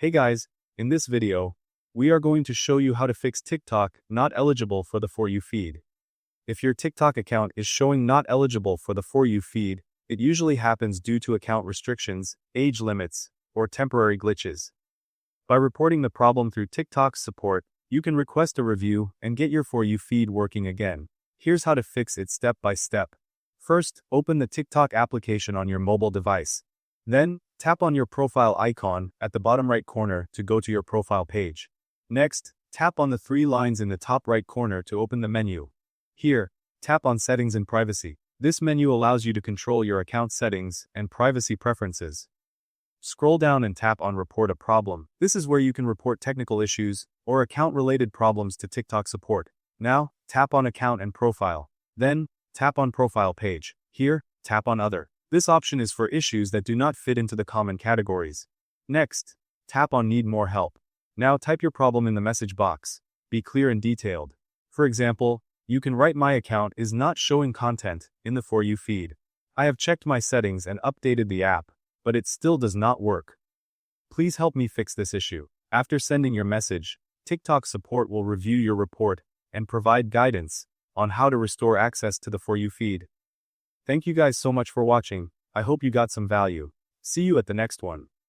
Hey guys, in this video, we are going to show you how to fix TikTok not eligible for the For You feed. If your TikTok account is showing not eligible for the For You feed, it usually happens due to account restrictions, age limits, or temporary glitches. By reporting the problem through TikTok's support, you can request a review and get your For You feed working again. Here's how to fix it step by step. First, open the TikTok application on your mobile device. Then, tap on your profile icon at the bottom right corner to go to your profile page. Next, tap on the three lines in the top right corner to open the menu. Here, tap on Settings and Privacy. This menu allows you to control your account settings and privacy preferences. Scroll down and tap on Report a Problem. This is where you can report technical issues or account-related problems to TikTok support. Now, tap on Account and Profile. Then, tap on Profile Page. Here, tap on Other. This option is for issues that do not fit into the common categories. Next, tap on Need More Help. Now type your problem in the message box. Be clear and detailed. For example, you can write My account is not showing content in the For You feed. I have checked my settings and updated the app, but it still does not work. Please help me fix this issue. After sending your message, TikTok support will review your report and provide guidance on how to restore access to the For You feed. Thank you guys so much for watching. I hope you got some value. See you at the next one.